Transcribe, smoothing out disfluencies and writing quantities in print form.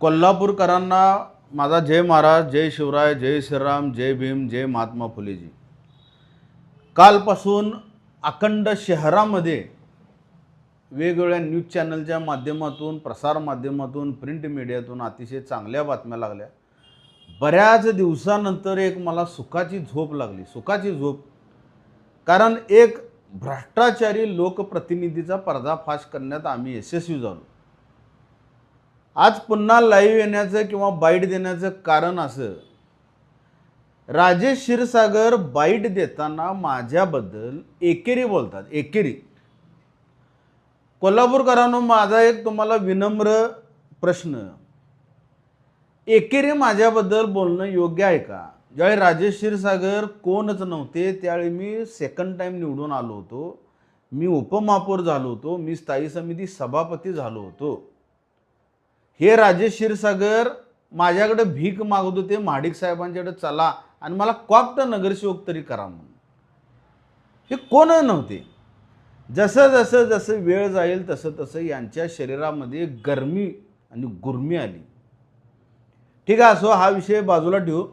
कोल्हापूरकरांना माझा जय महाराज, जय शिवराय, जय श्रीराम, जय भीम, जय महात्मा फुलेजी। कालपासून अखंड शहरामध्ये वेगवेगळ्या न्यूज चॅनलच्या माध्यमातून, प्रसार माध्यमातून, प्रिंट मीडियातून अतिशय चांगल्या बातम्या लागल्या। बऱ्याच दिवसानंतर एक मला सुखाची झोप लागली, सुखाची झोप। कारण एक भ्रष्टाचारी लोकप्रतिनिधीचा पर्दाफाश करण्यात आम्ही यशस्वी झालो। आज पुन्हा लाईव्ह येण्याचं किंवा बाईट देण्याचं कारण असं, राजेश क्षीरसागर बाईट देताना माझ्याबद्दल एकेरी बोलतात, एकेरी। कोल्हापूरकरांनो, माझा एक तुम्हाला विनम्र प्रश्न, एकेरी माझ्याबद्दल बोलणं योग्य आहे का? ज्यावेळी राजेश क्षीरसागर कोणच नव्हते त्यावेळी मी सेकंड टाइम निवडून आलो होतो, मी उपमहापौर झालो होतो, मी स्थायी समिती सभापती झालो होतो। हे राजेश क्षीरसागर माझ्याकडे भीक मागत होते, महाडिक साहेबांच्याकडे चला आणि मला कॉप्ट नगरसेवक तरी करा म्हणून। हे कोण नव्हते। जसं जसं जसं वेळ जाईल तसं तसं यांच्या शरीरामध्ये गरमी आणि गुरमी आली। ठीक आहे, असो, हा विषय बाजूला ठेवू।